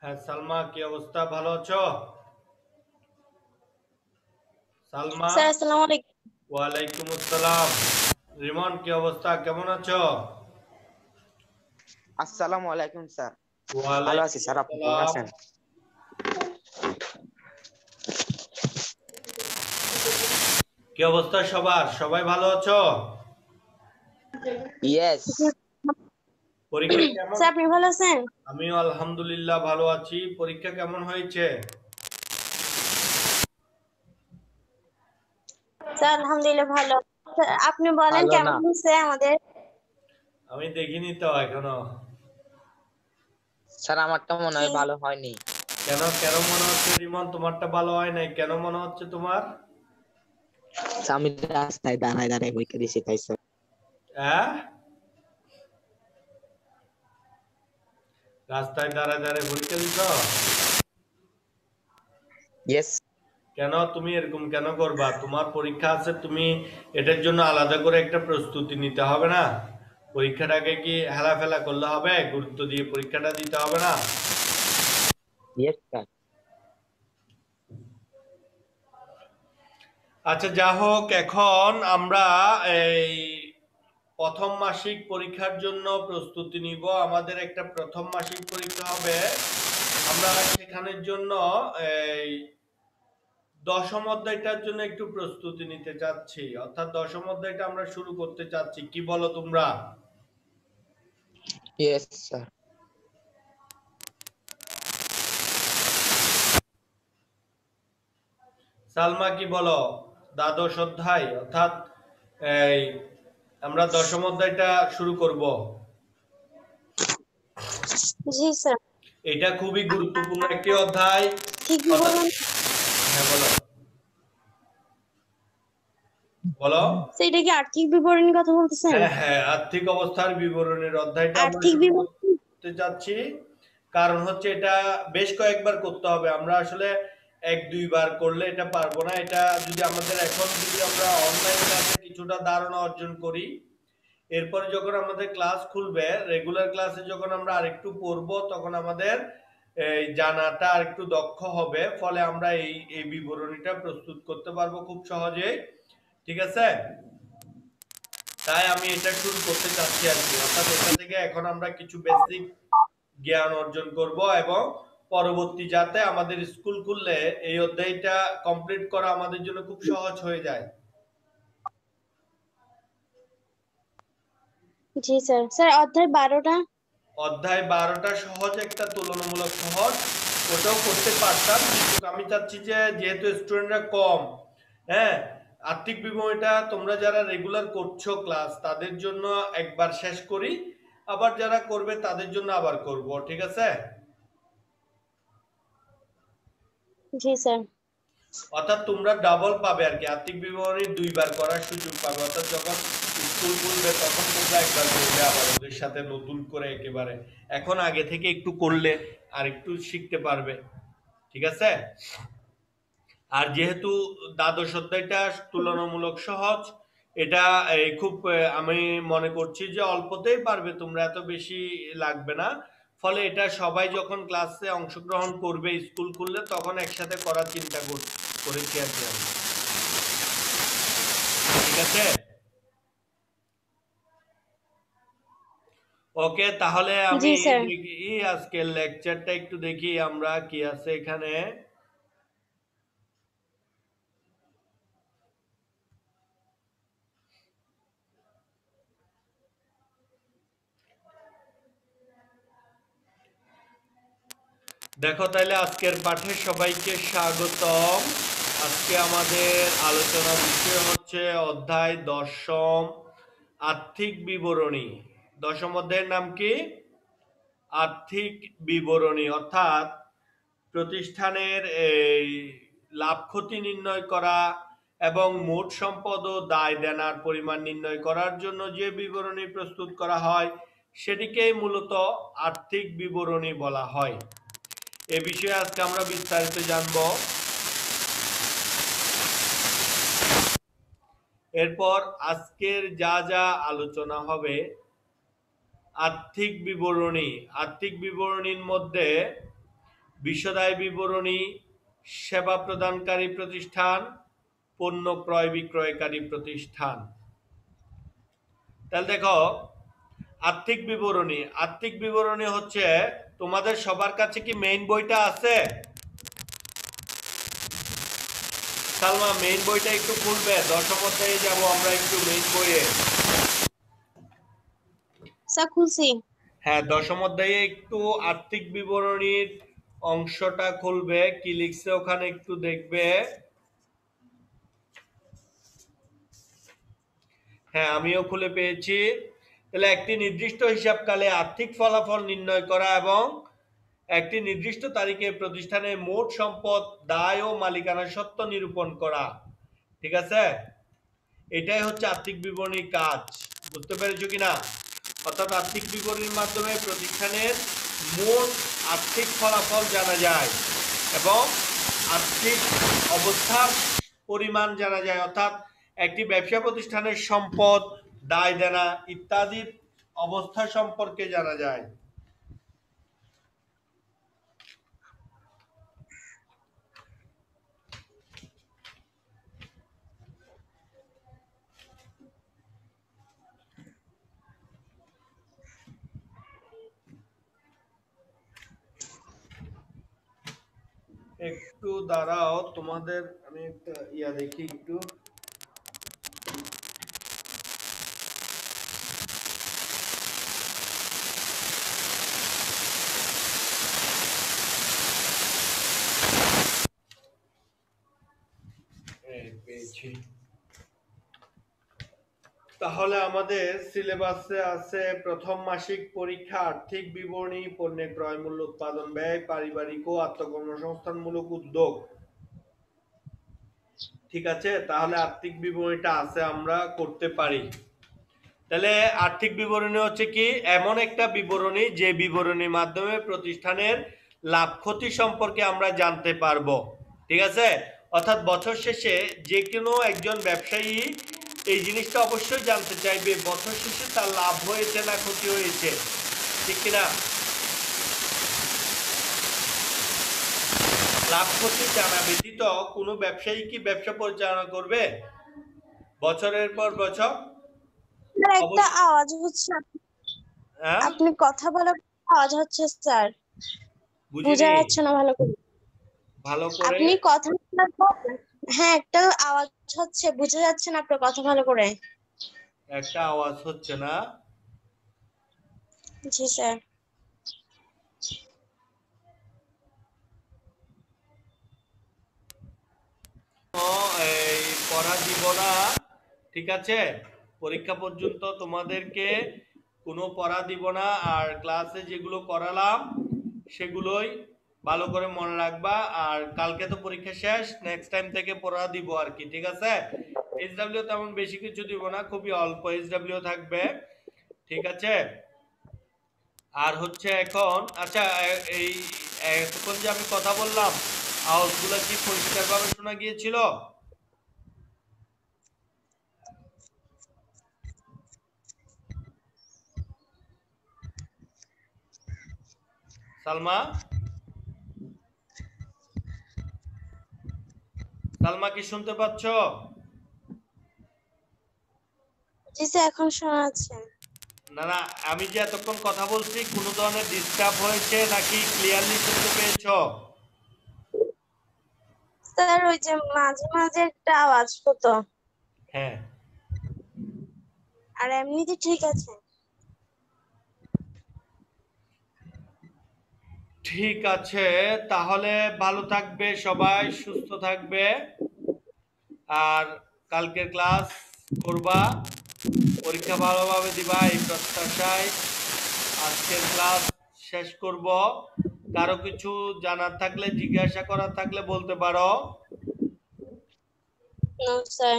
হ্যাঁ, সালমা কি অবস্থা? ভালো আছো? সালমা। স্যার আসসালামু আলাইকুম। ওয়ালাইকুম আসসালাম। রিমন কি অবস্থা? কেমন আছো? আসসালামু আলাইকুম স্যার। ভালো আছি ওয়ালাইকুম স্যার, আপনি কেমন আসসালাম। আছেন? কি অবস্থা সবার? সবাই ভালো আছো? ইয়েস। পরীক্ষা কেমন? স্যার আপনি ভালো আছেন? আমিও আলহামদুলিল্লাহ ভালো আছি। পরীক্ষা কেমন হয়েছে? স্যার আলহামদুলিল্লাহ ভালো। স্যার, আপনি বলেন ভালো না কেমন হয়েছে আমাদের? আমি দেখিনি তো এখনো। স্যার, আমারটা মনে কি? হয় ভালো হয়নি। কেন কেন মনে হচ্ছে রিমন তোমারটা ভালো হয় নাই? কেন মনে হচ্ছে তোমার? স্যার, আমি রাস্তায় দাঁড়ায় দাঁড়ায় পরীক্ষা দিয়েছি তাই স্যার। হ্যাঁ, রাস্তায় দাঁড়ায় দাঁড়ায় পরীক্ষা দিছ? ইয়েস। কেন তুমি এরকম কেন করবা? তোমার পরীক্ষা আছে, তুমি এটার জন্য আলাদা করে একটা প্রস্তুতি নিতে হবে না? পরীক্ষাটাকে কি হেলাফেলা করলে হবে? গুরুত্ব দিয়ে পরীক্ষাটা দিতে হবে না? Yes sir. আচ্ছা, যা হোক, এখন আমরা এই প্রথম মাসিক পরীক্ষার জন্য প্রস্তুতি নিব। আমাদের একটা প্রথম মাসিক পরীক্ষা হবে। আমরা সেখানের জন্য এই দশম অধ্যায়টার জন্য একটু প্রস্তুতি নিতে চাচ্ছি, অর্থাৎ দশম অধ্যায়টা আমরা শুরু করতে চাচ্ছি। কি বলো তোমরা? Yes sir. সালমা কি বলো? দ্বাদশ অধ্যায় অর্থাৎ এই আমরা দশম অধ্যায়টা শুরু করব। জি স্যার। এটা খুবই গুরুত্বপূর্ণ একটি অধ্যায়। ঠিক অর্থাৎ বিবরণ। হ্যাঁ, বলো বলো। সেটা কি আর্থিক বিবরণীর কথা বলতেছেন? হ্যাঁ হ্যাঁ, আর্থিক অবস্থার বিবরণের অধ্যায়টা আমরা আর্থিক শুরু বিবরণ। করতে যাচ্ছি। কারণ হচ্ছে এটা বেশ কয়েকবার করতে হবে। আমরা আসলে এক দুইবার করলে এটা পারবো না। এটা যদি আমাদের এখন যদি আমরা অনলাইন ক্লাসে কিছুটা ধারণা অর্জন করি, এরপরে যখন আমাদের ক্লাস খুলবে, রেগুলার ক্লাসে যখন আমরা আরেকটু পড়বো, তখন আমাদের এই জানাটা আরেকটু দক্ষ হবে। ফলে আমরা এই এই বিবরণীটা প্রস্তুত করতে পারবো খুব সহজেই। ঠিক আছে? তাই আমি এটা শুরু করতে চাচ্ছি আর কি। অর্থাৎ এটা থেকে এখন আমরা কিছু বেসিক জ্ঞান অর্জন করব, এবং পরবর্তী যাতে আমাদের স্কুল খুললে এই অধ্যায়টা কমপ্লিট করা আমাদের জন্য খুব সহজ হয়ে যায়। জি স্যার। স্যার অধ্যায় 12টা। অধ্যায় 12টা সহজ, একটা তুলনামূলক সহজ। ওটাও করতে পারতাম, কিন্তু আমি চাচ্ছি যে যেহেতু স্টুডেন্টরা কম, হ্যাঁ, আর্থিক বিবরণীটা তোমরা যারা রেগুলার করছো ক্লাস, তাদের জন্য একবার শেষ করি, আবার যারা করবে তাদের জন্য আবার করব। ঠিক আছে? জি স্যার। অর্থাৎ তোমরা ডাবল পাবে আর কি, আর্থিক বিবরণী দুইবার করার সুযোগ পাবে। অর্থাৎ যখন স্কুল খুলবে তখন তোমরা একবার করবে, আবার ওদের সাথে নতুন করে একেবারে। এখন আগে থেকে একটু করলে আর একটু শিখতে পারবে। ঠিক আছে? আর যেহেতু দ্বাদশ অধ্যায়টা তুলনামূলক সহজ, এটা এই খুব আমি মনে করছি যে অল্পতেই পারবে তোমরা, এত বেশি লাগবে না। ফলে এটা সবাই যখন ক্লাসে অংশগ্রহণ করবে স্কুল খুললে, তখন একসাথে করার চিন্তা করেছি আর কি আমি। ঠিক আছে? ওকে, তাহলে জি আমি স্যার। দেখি আজকের লেকচারটা একটু দেখি আমরা কি আছে এখানে। দেখো, তাইলে আজকের পাঠে সবাইকে স্বাগতম। আজকে আমাদের আলোচনা বিষয় হচ্ছে অধ্যায় দশম, আর্থিক বিবরণী। দশম অধ্যায়ের নাম কি? আর্থিক বিবরণী। অর্থাৎ প্রতিষ্ঠানের এই লাভ ক্ষতি নির্ণয় করা এবং মোট সম্পদ ও দায় দেনার পরিমাণ নির্ণয় করার জন্য যে বিবরণী প্রস্তুত করা হয়, সেটিকেই মূলত আর্থিক বিবরণী বলা হয়। এ বিষয়ে আজকে আমরা বিস্তারিত জানব। এরপর আজকের যা যা আলোচনা হবে, আর্থিক বিবরণী। আর্থিক বিবরণীর মধ্যে বিশদায় বিবরণী, সেবা প্রদানকারী প্রতিষ্ঠান, পণ্য ক্রয় বিক্রয়কারী প্রতিষ্ঠান। তাহলে দেখো আর্থিক বিবরণী, আর্থিক বিবরণী হচ্ছে তোমাদের সবার কাছে কি মেইন বইটা আছে? সালমা মেইন বইটা একটু খুলবে, দশম অধ্যায়ে যাব আমরা একটু মেইন বইয়ে। স্যার খুলছি। হ্যাঁ, দশম অধ্যায়ে একটু আর্থিক বিবরণীর অংশটা খুলবে, কি লিখছে ওখানে একটু দেখবে। হ্যাঁ, আমিও খুলে পেয়েছি। তাহলে একটি নির্দিষ্ট হিসাবকালে আর্থিক ফলাফল নির্ণয় করা এবং একটি নির্দিষ্ট তারিখে প্রতিষ্ঠানের মোট সম্পদ, দায় ও মালিকানা সত্ত্ব নিরূপণ করা। ঠিক আছে, এটাই হচ্ছে আর্থিক বিবরণীর কাজ। বুঝতে পেরেছো কিনা? অর্থাৎ আর্থিক বিবরণীর মাধ্যমে প্রতিষ্ঠানের মোট আর্থিক ফলাফল জানা যায় এবং আর্থিক অবস্থার পরিমাণ জানা যায়, অর্থাৎ একটি ব্যবসা প্রতিষ্ঠানের সম্পদ, দায় দেনা ইত্যাদির অবস্থা সম্পর্কে জানা যায়। একটু দাঁড়াও, তোমাদের আমি একটা দেখি একটু। পেয়েছি। তাহলে আমাদের সিলেবাসে আছে প্রথম মাসিক পরীক্ষা, আর্থিক বিবরণী, পণ্যের ক্রয় মূল্য, উৎপাদন ব্যয়, পারিবারিক ও আত্মকর্মসংস্থানমূলক উদ্যোগ। ঠিক আছে, তাহলে আর্থিক বিবরণীটা আছে, আমরা করতে পারি। তাহলে আর্থিক বিবরণী হচ্ছে কি এমন একটা বিবরণী যে বিবরণীর মাধ্যমে প্রতিষ্ঠানের লাভ ক্ষতি সম্পর্কে আমরা জানতে পারবো। ঠিক আছে, অর্থাৎ বছর শেষে যে কোনো একজন ব্যবসায়ী এই জিনিসটা অবশ্যই জানতে চাইবে বছর শেষে তার লাভ হয়েছে না ক্ষতি হয়েছে, ঠিক কিনা? লাভ ক্ষতি জানা ব্যতীত কোনো ব্যবসায়ী কি ব্যবসা পরিচালনা করবে বছরের পর বছর? একটা আওয়াজ হচ্ছে, আপনি কথা বলার আওয়াজ হচ্ছে স্যার, বোঝা যাচ্ছে না ভালো করে। ভালো করে আপনি কথা হ্যাঁ একটা আওয়াজ হচ্ছে, বোঝা যাচ্ছে না আপনার কথা ভালো করে। একটা আওয়াজ হচ্ছে না? জি স্যার। এই পড়া দিব না, ঠিক আছে? পরীক্ষা পর্যন্ত তোমাদেরকে কোনো পড়া দিব না, আর ক্লাসে যেগুলো করালাম সেগুলোই ভালো করে মনে রাখবা। আর কালকে তো পরীক্ষা শেষ, নেক্সট টাইম থেকে পড়া দিব আর কি, ঠিক আছে? এইচডব্লিউ তেমন বেশি কিছু দিব না, খুবই অল্প এইচডব্লিউ থাকবে, ঠিক আছে? আর হচ্ছে এখন আচ্ছা, এই এতক্ষণ যে আমি কথা বললাম আওয়াজগুলো কি পরিষ্কারভাবে শোনা গিয়েছিল? সালমা, সালমা কি শুনতে পাচ্ছ? জি স্যার, এখন শোনা যাচ্ছে। না না, আমি যে এতক্ষণ কথা বলছি কোনো ধরনের ডিস্টার্ব হয়েছে নাকি ক্লিয়ারলি শুনতে পেয়েছো? স্যার ওই যে মাঝে মাঝে একটা আওয়াজ হতো, হ্যাঁ, আর এমনিতে ঠিক আছে। ঠিক আছে, তাহলে ভালো থাকবে সবাই, সুস্থ থাকবে, আর কালকের ক্লাস করবা, পরীক্ষা ভালোভাবে দিবা এই প্রত্যাশায় আজকের ক্লাস শেষ করব। কারো কিছু জানার থাকলে, জিজ্ঞাসা করার থাকলে বলতে পারো। No sir.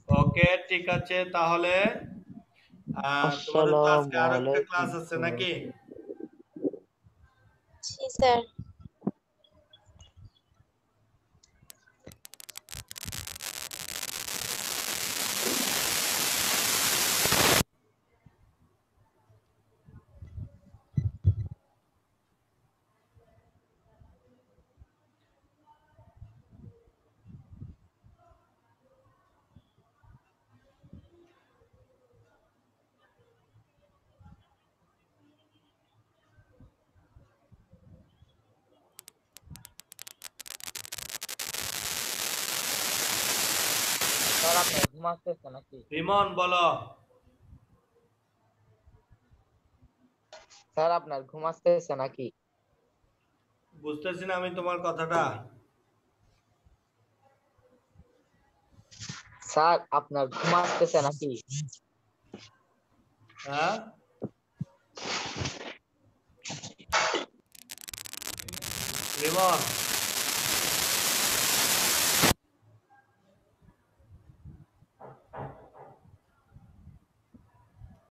ওকে, ঠিক আছে, তাহলে তোমাদের তো আজকে আরো একটা ক্লাস আছে নাকি? জি স্যার। আপনার ঘুম আসতেছে নাকি? রিমন বলো। স্যার আপনার ঘুম আসতেছে নাকি? বুঝতেছি না আমি তোমার কথাটা। স্যার আপনার ঘুম আসতেছে নাকি? হ্যাঁ রিমন